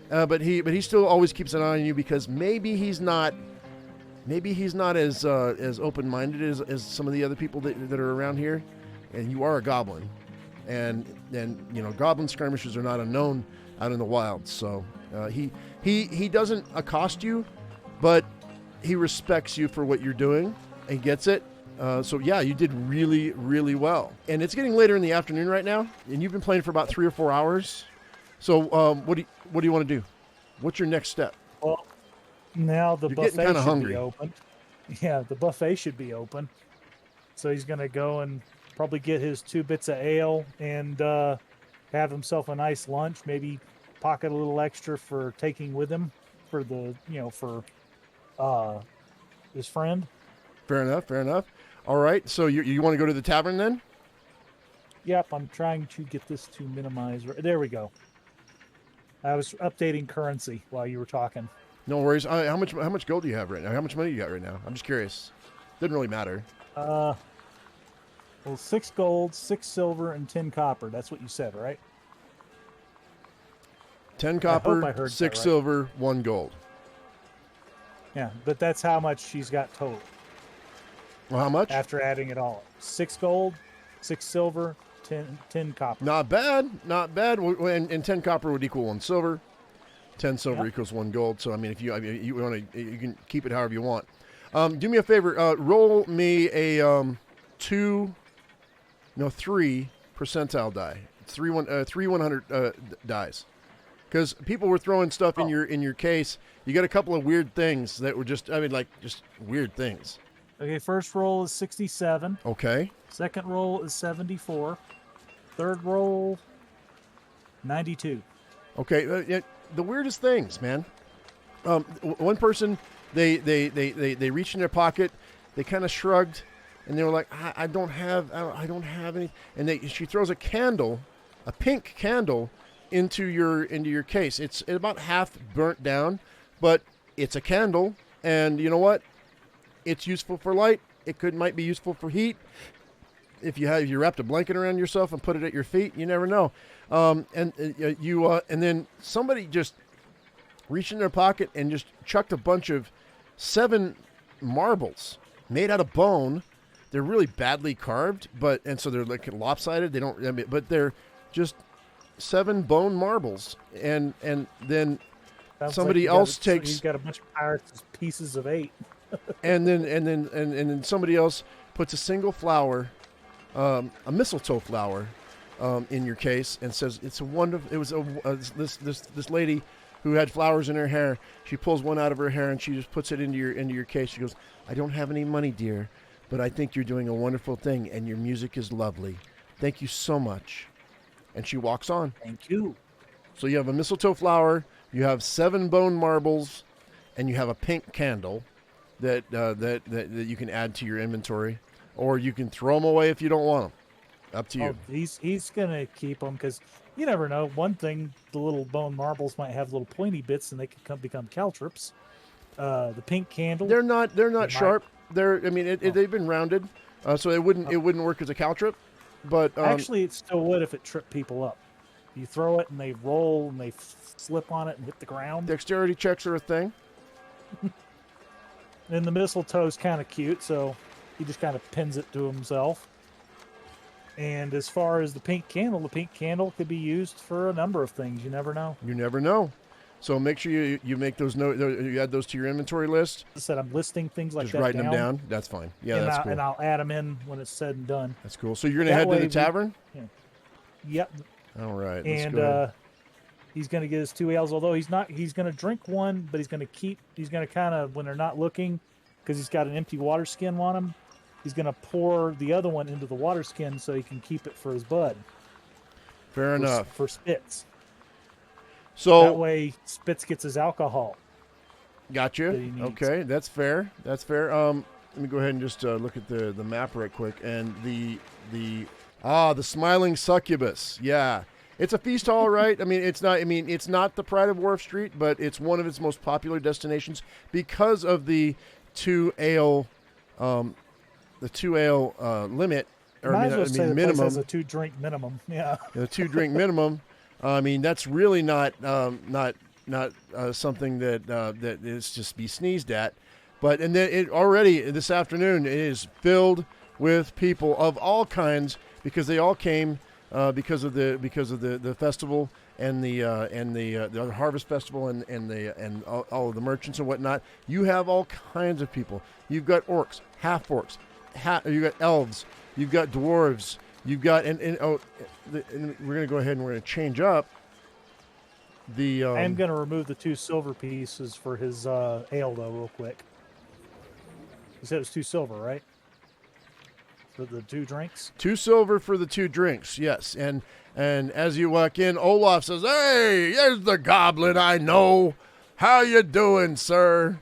but he still always keeps an eye on you, because maybe he's not as open-minded as some of the other people that are around here, and you are a goblin, and goblin skirmishes are not unknown out in the wild. So he doesn't accost you, but he respects you for what you're doing and gets it. So yeah, you did really, really well. And it's getting later in the afternoon right now, and you've been playing for about 3 or 4 hours. So what do you want to do? What's your next step? Well, now the You're buffet getting kinda should hungry. be open. Yeah, the buffet should be open. So he's going to go and probably get his 2 bits of ale and have himself a nice lunch. Maybe pocket a little extra for taking with him for his friend. Fair enough. All right, so you want to go to the tavern then? Yep, I'm trying to get this to minimize. There we go. I was updating currency while you were talking. No worries. How much gold do you have right now? How much money you got right now? I'm just curious. Doesn't really matter. Well, 6 gold, 6 silver, and 10 copper. That's what you said, right? 10 I copper, heard 6 that right. silver, 1 gold. Yeah, but that's how much she's got total Well, how much? after adding it all. 6 gold, 6 silver, 10 copper. Not bad. And 10 copper would equal 1 silver. 10 silver Yep. equals 1 gold. So you want to, you can keep it however you want. Do me a favor. Roll me a 3 percentile die. It's 3 100 dies. Because people were throwing stuff in your case. You got a couple of weird things that were just weird things. Okay, first roll is 67. Okay. Second roll is 74. Third roll, 92. Okay. The weirdest things, man. One person, they reached in their pocket, they kind of shrugged, and they were like, I don't have any. And she throws a candle, a pink candle, into your case. It's about half burnt down, but it's a candle, and you know what? It's useful for light. Might be useful for heat. If you wrapped a blanket around yourself and put it at your feet, you never know. And then somebody just reached in their pocket and just chucked a bunch of 7 marbles made out of bone. They're really badly carved, so they're like lopsided. But they're just 7 bone marbles, and then Sounds somebody like else he's takes, got a bunch of pirates' pieces of 8. and then somebody else puts a single flower, a mistletoe flower, in your case, and says it's a wonderful. It was this lady who had flowers in her hair. She pulls one out of her hair and she just puts it into your case. She goes, "I don't have any money, dear, but I think you're doing a wonderful thing, and your music is lovely. Thank you so much." And she walks on. Thank you. So you have a mistletoe flower, you have 7 bone marbles, and you have a pink candle that you can add to your inventory, or you can throw them away if you don't want them. Up to you. Oh, he's gonna keep them because you never know. One thing, the little bone marbles might have little pointy bits, and they can become caltrops. The pink candle. They're not sharp. They've been rounded, so it wouldn't work as a caltrop. But actually, it still would if it tripped people up. You throw it and they roll and they slip on it and hit the ground. Dexterity checks are a thing. And the mistletoe's kind of cute, so he just kind of pins it to himself. And as far as the pink candle could be used for a number of things. You never know. You never know. So make sure you make those notes. You add those to your inventory list. I said I'm listing things like Just that writing them down. That's fine. Yeah, that's cool. And I'll add them in when it's said and done. That's cool. So you're gonna head to the tavern. Yep. All right. And he's gonna get his 2 ales. Although he's gonna drink one, but he's gonna kind of, when they're not looking, because he's got an empty water skin on him. He's gonna pour the other one into the water skin so he can keep it for his bud. Fair enough. For Spitz. So that way Spitz gets his alcohol. Gotcha. that he needs. Okay, that's fair. That's fair. Let me go ahead and just look at the map right quick. And the Smiling Succubus. Yeah, it's a feast hall, right? It's not the pride of Wharf Street, but it's one of its most popular destinations because of the 2 ale limit. Or Might as well say the minimum. place has a 2-drink minimum. Yeah. The 2-drink minimum. That's really not something that is just be sneezed at. But and then it already this afternoon it is filled with people of all kinds because they all came because of the festival and the harvest festival and all of the merchants and whatnot. You have all kinds of people. You've got orcs, half orcs, you've got elves, you've got dwarves, you've got and we're gonna go ahead and we're gonna change up the. I am gonna remove the 2 silver pieces for his ale though, real quick. You said it was 2 silver, right? For the 2 drinks. 2 silver for the 2 drinks, yes. And as you walk in, Olaf says, "Hey, here's the goblin I know. How you doing, sir?"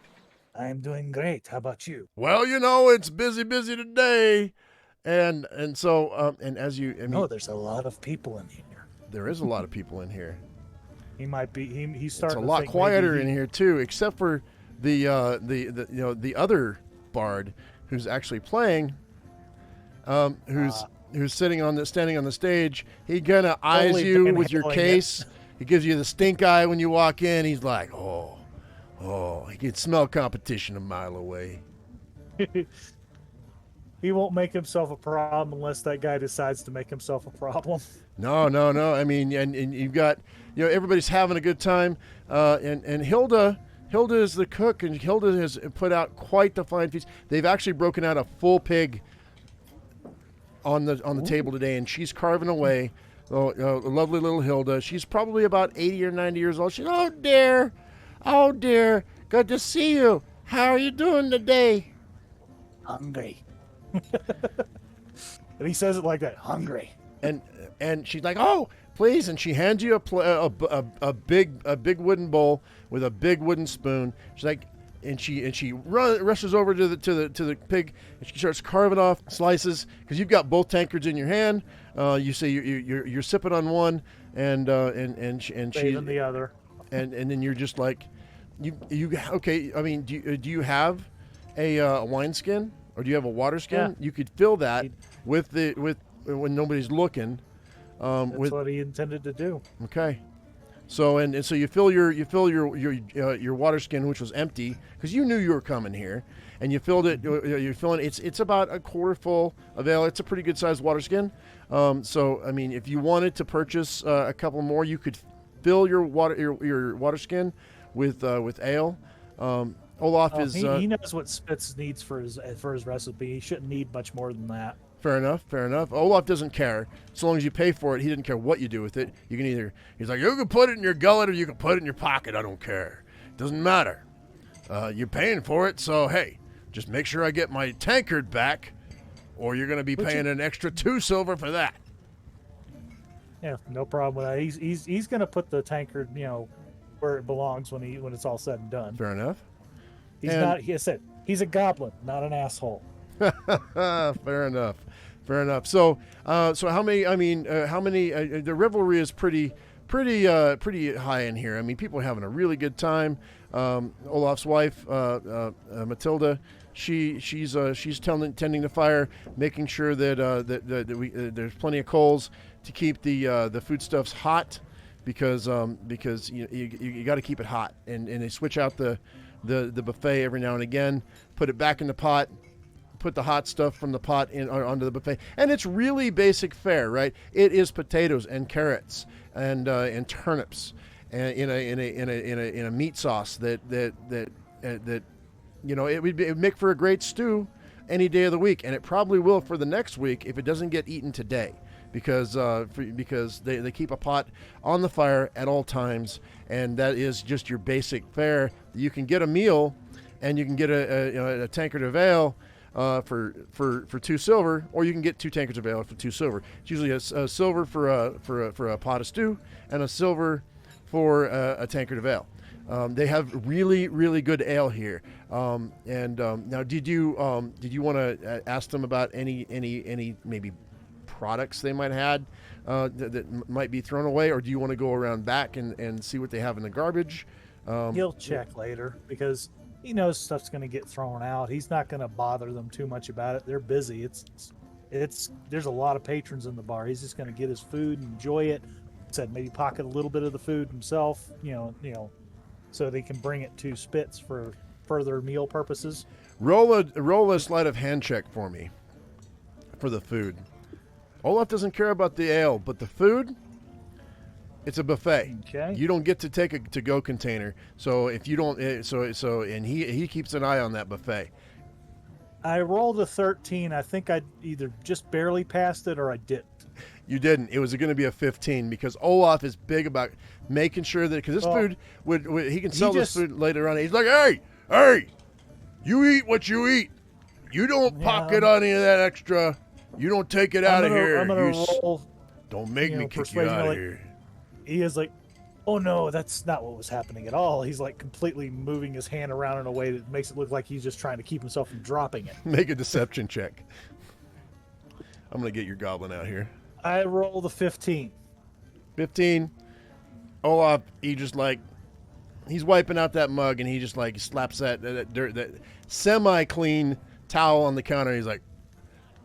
I am doing great. How about you? Well, it's busy today. And so and as you there's a lot of people in here. There is a lot of people in here. He might be he's It's starting a to lot think quieter maybe in here too, except for the other bard who's actually playing, who's standing on the stage. He kind of eyes you with your case. He gives you the stink eye when you walk in. He's like, oh, he can smell competition a mile away. He won't make himself a problem unless that guy decides to make himself a problem. No. And you've got, everybody's having a good time. And Hilda is the cook, and Hilda has put out quite the fine feast. They've actually broken out a full pig on the table today, and she's carving away. A lovely little Hilda. She's probably about 80 or 90 years old. She's, oh dear, good to see you. How are you doing today? Hungry. And he says it like that, hungry. And she's like, oh, please, and she hands you a big wooden bowl with a big wooden spoon. She's like, and she rushes over to the pig, and she starts carving off slices because you've got both tankards in your hand. You say you're sipping on one, and she's the other, and then you're just like, you okay. Do you have a wineskin? Or do you have a water skin? Yeah. You could fill that with when nobody's looking. That's what he intended to do. Okay. So and so you fill your water skin, which was empty because you knew you were coming here, and you filled it. You're filling it's about a quarter full of ale. It's a pretty good sized water skin. So if you wanted to purchase a couple more, you could fill your water skin with ale. Olaf is. He knows what Spitz needs for his recipe. He shouldn't need much more than that. Fair enough. Olaf doesn't care. So long as you pay for it, he doesn't care what you do with it. You can he's like, you can put it in your gullet or you can put it in your pocket. I don't care. It doesn't matter. You're paying for it, so hey, just make sure I get my tankard back, or you're going to be paying an extra 2 silver for that. Yeah, no problem with that. He's going to put the tankard, where it belongs when it's all said and done. Fair enough. He's a goblin, not an asshole. Fair enough. So how many? The revelry is pretty high in here. People are having a really good time. Olaf's wife, Matilda, she's tending the fire, making sure that there's plenty of coals to keep the foodstuffs hot, because you got to keep it hot, and they switch out the buffet every now and again, put it back in the pot, put the hot stuff from the pot onto the buffet, and it's really basic fare, right? It is potatoes and carrots and turnips, and in a meat sauce that it would make for a great stew any day of the week, and it probably will for the next week if it doesn't get eaten today, because they keep a pot on the fire at all times, and that is just your basic fare. You can get a meal, and you can get a tankard of ale for 2 silver, or you can get 2 tankards of ale for 2 silver. It's usually a silver for a pot of stew, and a silver for a tankard of ale. They have really, really good ale here. Now, did you want to ask them about any maybe products they might have that might be thrown away, or do you want to go around back and see what they have in the garbage? He'll check later because he knows stuff's going to get thrown out. He's not going to bother them too much about it. They're busy. There's a lot of patrons in the bar. He's just going to get his food and enjoy it. Said maybe pocket a little bit of the food himself. So they can bring it to Spitz for further meal purposes. Roll a sleight of hand check for me for the food. Olaf doesn't care about the ale, but the food, it's a buffet. Okay. You don't get to take a to-go container. So if you don't, and he keeps an eye on that buffet. I rolled a 13. I think I either just barely passed it or I didn't. You didn't. It was going to be a 15 because Olaf is big about making sure that because this food he can sell this food later on. He's like, hey, you eat what you eat. You don't pocket any of that extra. You don't take it out of here. I'm gonna roll. Don't make me kick you out of here. He is like, oh no, that's not what was happening at all. He's like completely moving his hand around in a way that makes it look like he's just trying to keep himself from dropping it. Make a deception check. I'm gonna get your goblin out here. I rolled a 15. 15. Olaf, he's wiping out that mug and he just like slaps that dirt, that semi-clean towel on the counter. He's like,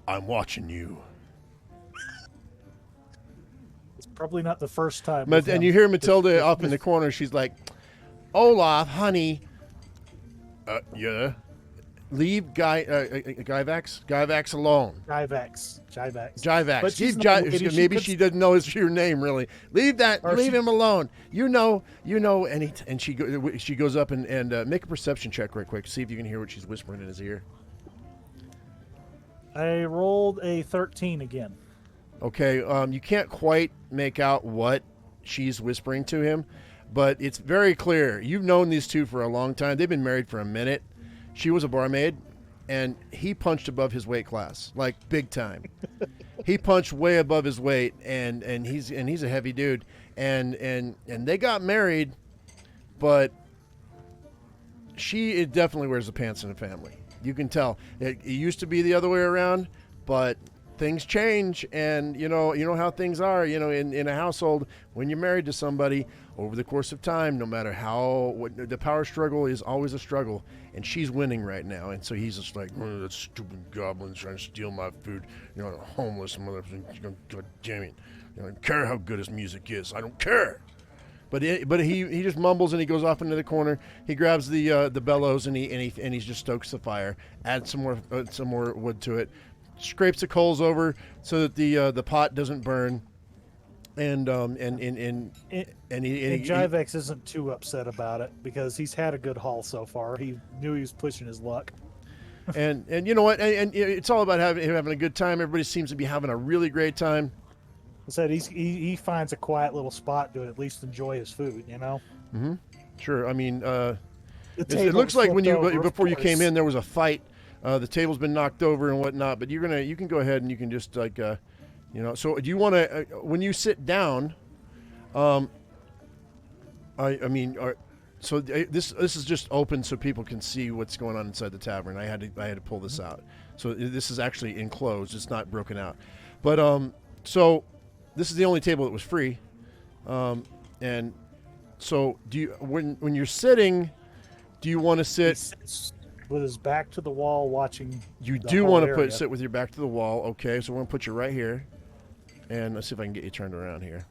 I'm watching you. It's probably not the first time. And you hear Matilda off in the corner. She's like, Olaf, honey. Yeah. Leave Jivex alone. Jivex. Maybe she doesn't know your name really. Leave him alone. You know. And she goes up and make a perception check right quick. See if you can hear what she's whispering in his ear. I rolled a 13 again. Okay. You can't quite make out what she's whispering to him, but it's very clear. You've known these two for a long time. They've been married for a minute. She was a barmaid, and he punched above his weight class, like big time. He punched way above his weight, and he's a heavy dude, and they got married, but she definitely wears the pants in the family. You can tell. It used to be the other way around, but things change, and you know how things are. In a household, when you're married to somebody, over the course of time, no matter the power struggle is always a struggle, and she's winning right now. And so he's just like, that stupid goblin's trying to steal my food. Homeless motherfucker. God damn it! I don't care how good his music is. I don't care. But he just mumbles and he goes off into the corner. He grabs the bellows and he just stokes the fire. Adds some more wood to it. Scrapes the coals over so that the pot doesn't burn. And Jivex isn't too upset about it because he's had a good haul so far. He knew he was pushing his luck. and you know what? And it's all about having a good time. Everybody seems to be having a really great time. I said he finds a quiet little spot to at least enjoy his food. Mm-hmm. Sure. I mean, it looks like before you came in there was a fight. The table's been knocked over and whatnot. But you can go ahead and you can just like. So do you want to, when you sit down, this is just open so people can see what's going on inside the tavern. I had to pull this out. So this is actually enclosed. It's not broken out. But, so this is the only table that was free. And so when you're sitting, do you want to sit with his back to the wall watching? You do want to sit with your back to the wall. Okay. So we're going to put you right here. And let's see if I can get you turned around here.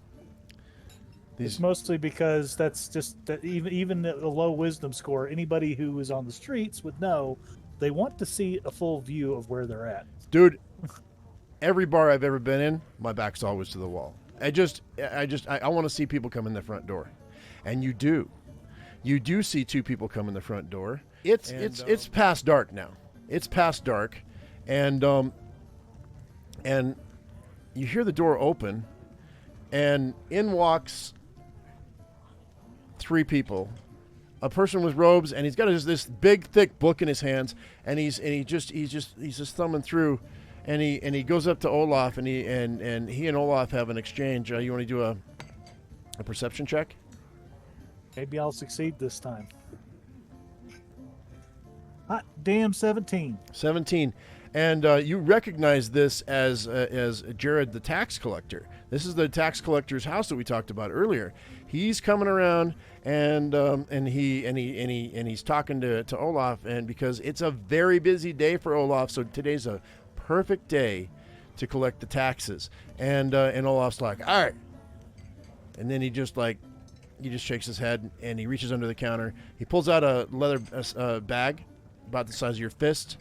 It's mostly because that's just that even at a low wisdom score, anybody who is on the streets would know they want to see a full view of where they're at. Dude, every bar I've ever been in, my back's always to the wall. I want to see people come in the front door. And you do. You do see two people come in the front door. It's past dark now. It's past dark. And you hear the door open, and in walks three people. A person with robes, and he's got this big, thick book in his hands, and he's just thumbing through, and he goes up to Olaf, and he and Olaf have an exchange. You want to do a perception check? Maybe I'll succeed this time. Hot damn 17. 17. And you recognize this as Jared the tax collector. This is the tax collector's house that we talked about earlier. He's coming around and he's talking to Olaf, and because it's a very busy day for Olaf, so today's a perfect day to collect the taxes. And Olaf's like, all right. And then he just shakes his head and he reaches under the counter. He pulls out a leather bag about the size of your fist,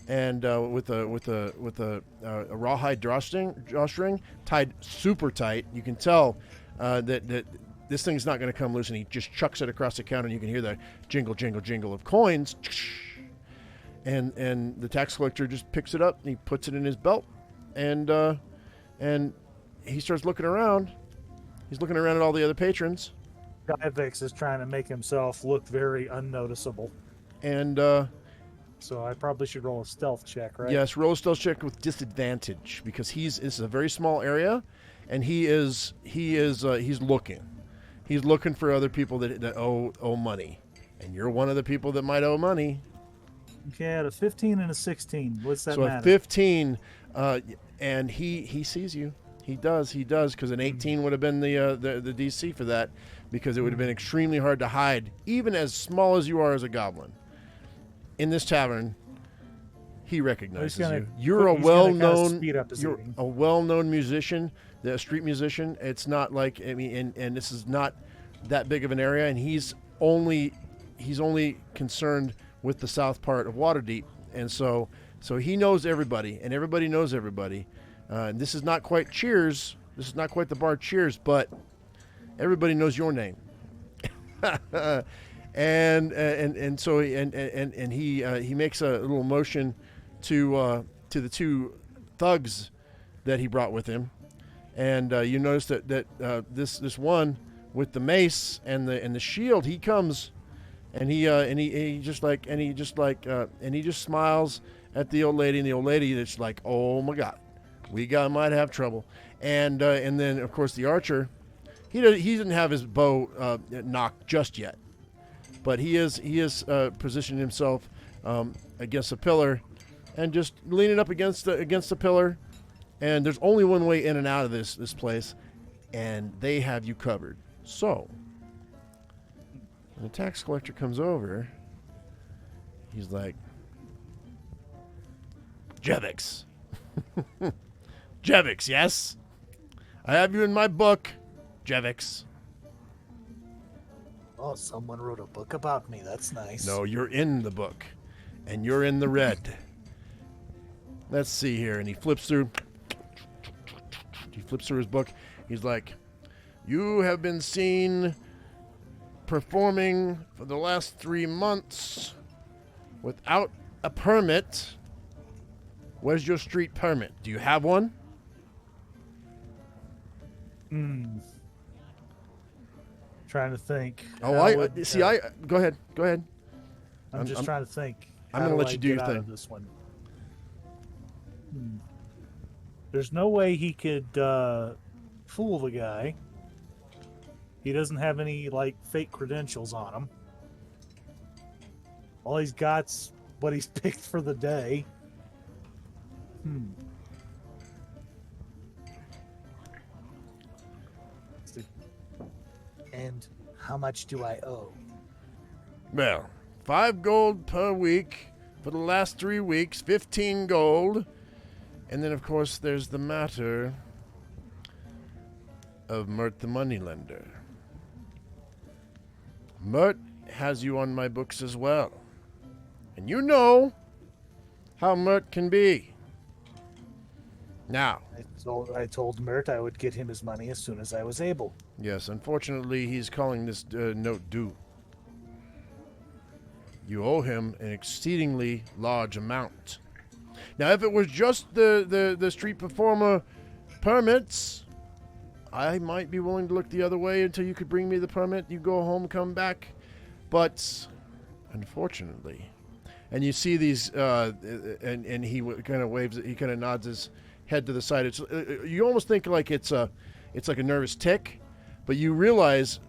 and with a rawhide drawstring tied super tight. You can tell that this thing's not going to come loose, and he just chucks it across the counter, and you can hear the jingle, jingle, jingle of coins. And the tax collector just picks it up and he puts it in his belt, and he starts looking around. He's looking around at all the other patrons. Jivex is trying to make himself look very unnoticeable. And so I probably should roll a stealth check, right? yes, roll a stealth check with disadvantage, because this is a very small area, and he's looking. He's looking for other people that owe money, and you're one of the people that might owe money. Okay, I had a 15 and a 16. What's that matter? So a 15, and he sees you. He does, because an 18 would have been the DC for that, because it would have been extremely hard to hide, even as small as you are as a goblin. In this tavern, he recognizes you. You're a well-known musician, a street musician. It's not like, I mean, and this is not that big of an area, and he's only concerned with the south part of Waterdeep, and so he knows everybody, and everybody knows everybody. And this is not quite Cheers. This is not quite the bar Cheers, but everybody knows your name. and so he makes a little motion to the two thugs that he brought with him, and you notice that this one with the mace and the shield, he comes, and he just smiles at the old lady, and the old lady is like, oh my God, might have trouble, and then of course the archer, he doesn't have his bow knocked just yet, but he is positioning himself against a pillar, and just leaning up against the pillar, and there's only one way in and out of this place, and they have you covered. So when the tax collector comes over, he's like, Jivex. Jivex, yes? I have you in my book, Jivex. Oh, someone wrote a book about me. That's nice. No, you're in the book, and you're in the red. Let's see here. And he flips through his book. He's like, you have been seen performing for the last 3 months without a permit. Where's your street permit? Do you have one? Trying to think. Oh, go ahead. I'm just trying to think. I'm going to let you do your thing. This one. There's no way he could fool the guy. He doesn't have any fake credentials on him. All he's got's what he's picked for the day. And how much do I owe? Well, 5 gold per week for the last 3 weeks, 15 gold. And then, of course, there's the matter of Mert the moneylender. Mert has you on my books as well. And you know how Mert can be. Now, I told Mert I would get him his money as soon as I was able. Yes, unfortunately, he's calling this note due. You owe him an exceedingly large amount. Now, if it was just the street performer permits, I might be willing to look the other way until you could bring me the permit. You go home, come back. But, unfortunately, and you see these, and he kind of waves, he kind of nods his head to the side. It's you almost think like it's like a nervous tick, but you realize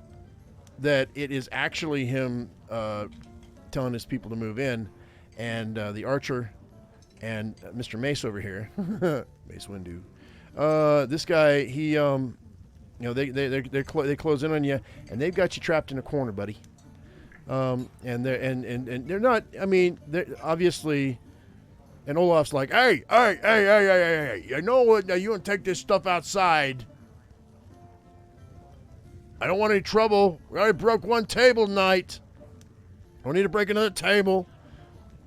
that it is actually him telling his people to move in, and the archer and Mr. Mace over here, Mace Windu. This guy, he, they close in on you, and they've got you trapped in a corner, buddy. And they're not. I mean, they're obviously. And Olaf's like, hey, you know what? Now you want to take this stuff outside. I don't want any trouble. We already broke one table tonight. Don't need to break another table.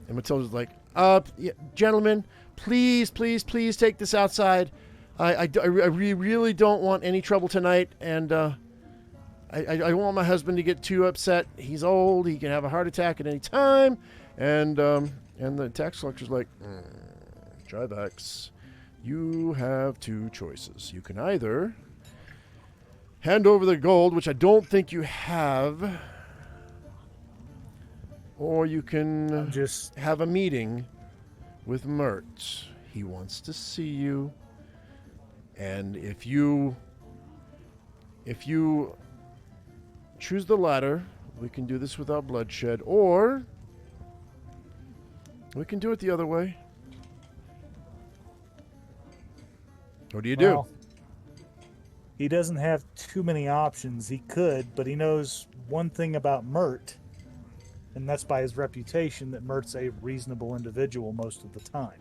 And Matilda's like, yeah, gentlemen, please take this outside. I really don't want any trouble tonight, and I don't want my husband to get too upset. He's old. He can have a heart attack at any time. And the tax collector's like, Jivex, you have two choices. You can either hand over the gold, which I don't think you have, or you can just have a meeting with Mert. He wants to see you. And if you choose the latter, we can do this without bloodshed, or we can do it the other way. What do you do? Well, he doesn't have too many options. He could, but he knows one thing about Mert, and that's by his reputation that Mert's a reasonable individual most of the time.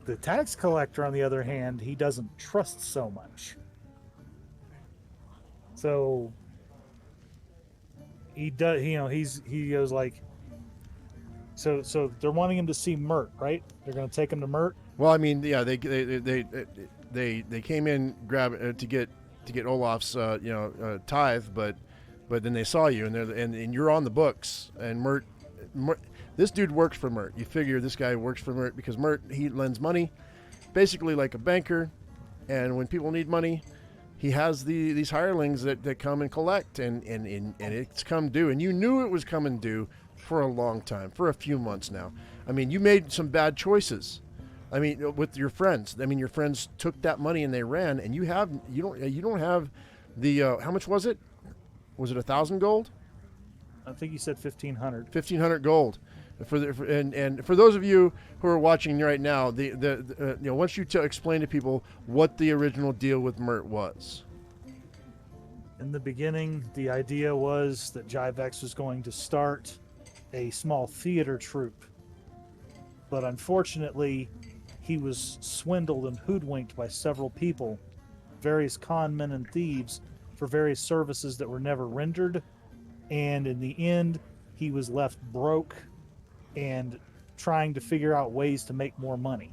The tax collector, on the other hand, he doesn't trust so much. So he does, he goes like, so they're wanting him to see Mert, right? They're going to take him to Mert. Well, I mean, yeah, they came in to get Olaf's tithe, but then they saw you and you're on the books, and Mert, this dude works for Mert. You figure this guy works for Mert because Mert, he lends money, basically like a banker, and when people need money, he has these hirelings that come and collect, and it's come due, and you knew it was coming due for a long time, for a few months now. I mean, you made some bad choices. I mean, with your friends. I mean, your friends took that money and they ran, and you don't have the how much was it? Was it 1,000 gold? I think you said 1,500. 1,500 gold. And for those of you who are watching right now, once you explain to people what the original deal with Mert was. In the beginning, the idea was that Jivex was going to start a small theater troupe, but unfortunately, he was swindled and hoodwinked by several people, various con men and thieves, for various services that were never rendered, and in the end, he was left broke and trying to figure out ways to make more money.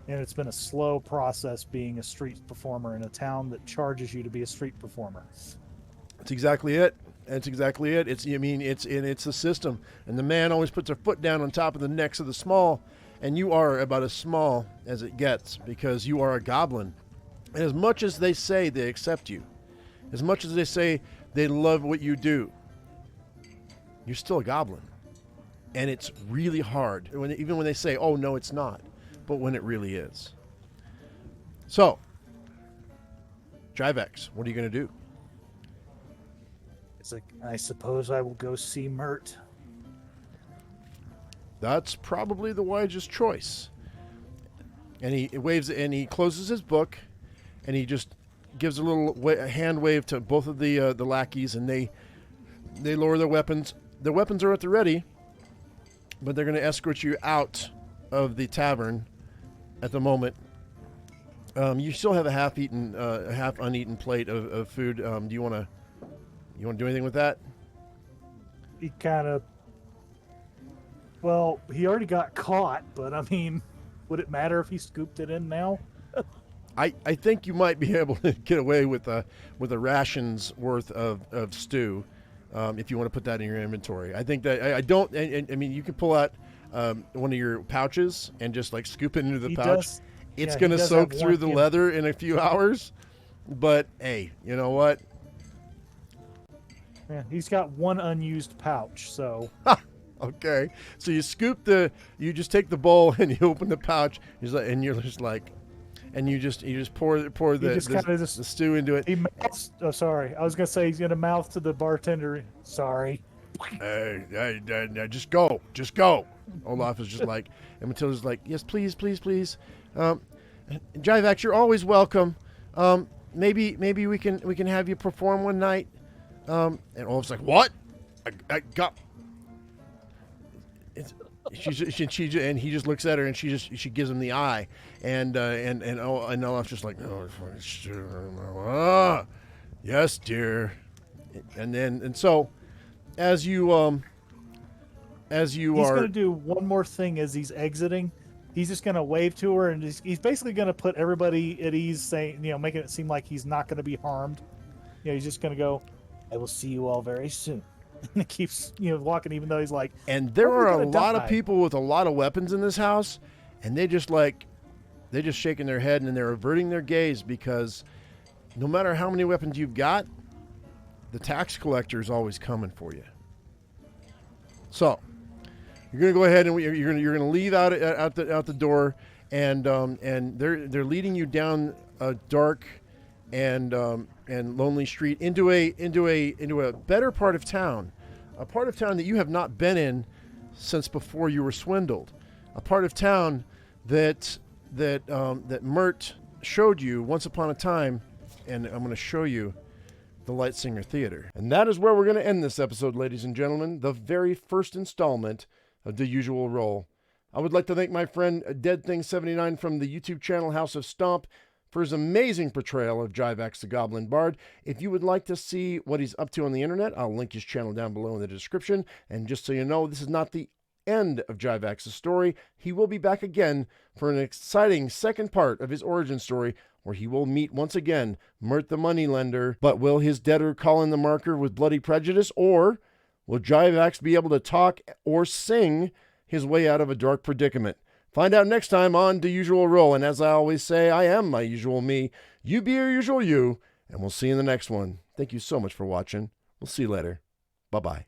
And it's been a slow process being a street performer in a town that charges you to be a street performer. That's exactly it. It's a system, and the man always puts their foot down on top of the necks of the small, and you are about as small as it gets because you are a goblin. And as much as they say they accept you, as much as they say they love what you do, you're still a goblin. And it's really hard, even when they say, oh, no, it's not, but when it really is. So, Jivex, what are you going to do? It's like, I suppose I will go see Mert. That's probably the wisest choice. And he waves, and he closes his book, and he just gives a little hand wave to both of the lackeys, and they lower their weapons. Their weapons are at the ready, but they're going to escort you out of the tavern at the moment. You still have a half uneaten plate of food. Do you want to do anything with that? He kind of, well, he already got caught, but I mean, would it matter if he scooped it in now? I think you might be able to get away with a ration's worth of stew. If you want to put that in your inventory. I think that I don't. I mean, you can pull out one of your pouches and just like scoop it into the pouch. It's going to soak through the leather in a few hours. But hey, you know what? Yeah, he's got one unused pouch, so. Okay, so you just take the bowl and you open the pouch. And you're just like, and you just pour the stew into it. He mouths, oh, sorry. I was gonna say he's gonna mouth to the bartender. Sorry. Hey, just go. Olaf is just like, and Matilda's like, yes, please. Jivex, you're always welcome. Maybe we can have you perform one night. And Olaf's like, what? I got. She and he just looks at her and she gives him the eye, and Olaf's just like, no, yes, dear, and so as you he's gonna do one more thing as he's exiting. He's just gonna wave to her and he's basically gonna put everybody at ease, saying, making it seem like he's not gonna be harmed. He's just gonna go, I will see you all very soon. And he keeps, walking, even though he's like. And there are a lot of people with a lot of weapons in this house, and they're just shaking their head and they're averting their gaze, because no matter how many weapons you've got, the tax collector is always coming for you. So you're gonna go ahead and you're gonna leave out the door, and they're leading you down a dark and lonely street into a better part of town, a part of town that you have not been in since before you were swindled, a part of town that Mert showed you once upon a time, and I'm going to show you the Lightsinger Theater. And that is where we're going to end this episode, ladies and gentlemen, the very first installment of The Usual Roll. I would like to thank my friend Dead Thing 79 from the YouTube channel House of Stomp for his amazing portrayal of Jivex the Goblin Bard. If you would like to see what he's up to on the internet, I'll link his channel down below in the description. And just so you know, this is not the end of Jivex's story. He will be back again for an exciting second part of his origin story, where he will meet once again Mert the moneylender. But will his debtor call in the marker with bloody prejudice, or will Jivex be able to talk or sing his way out of a dark predicament? Find out next time on The Usual Roll. And as I always say, I am my usual me. You be your usual you. And we'll see you in the next one. Thank you so much for watching. We'll see you later. Bye-bye.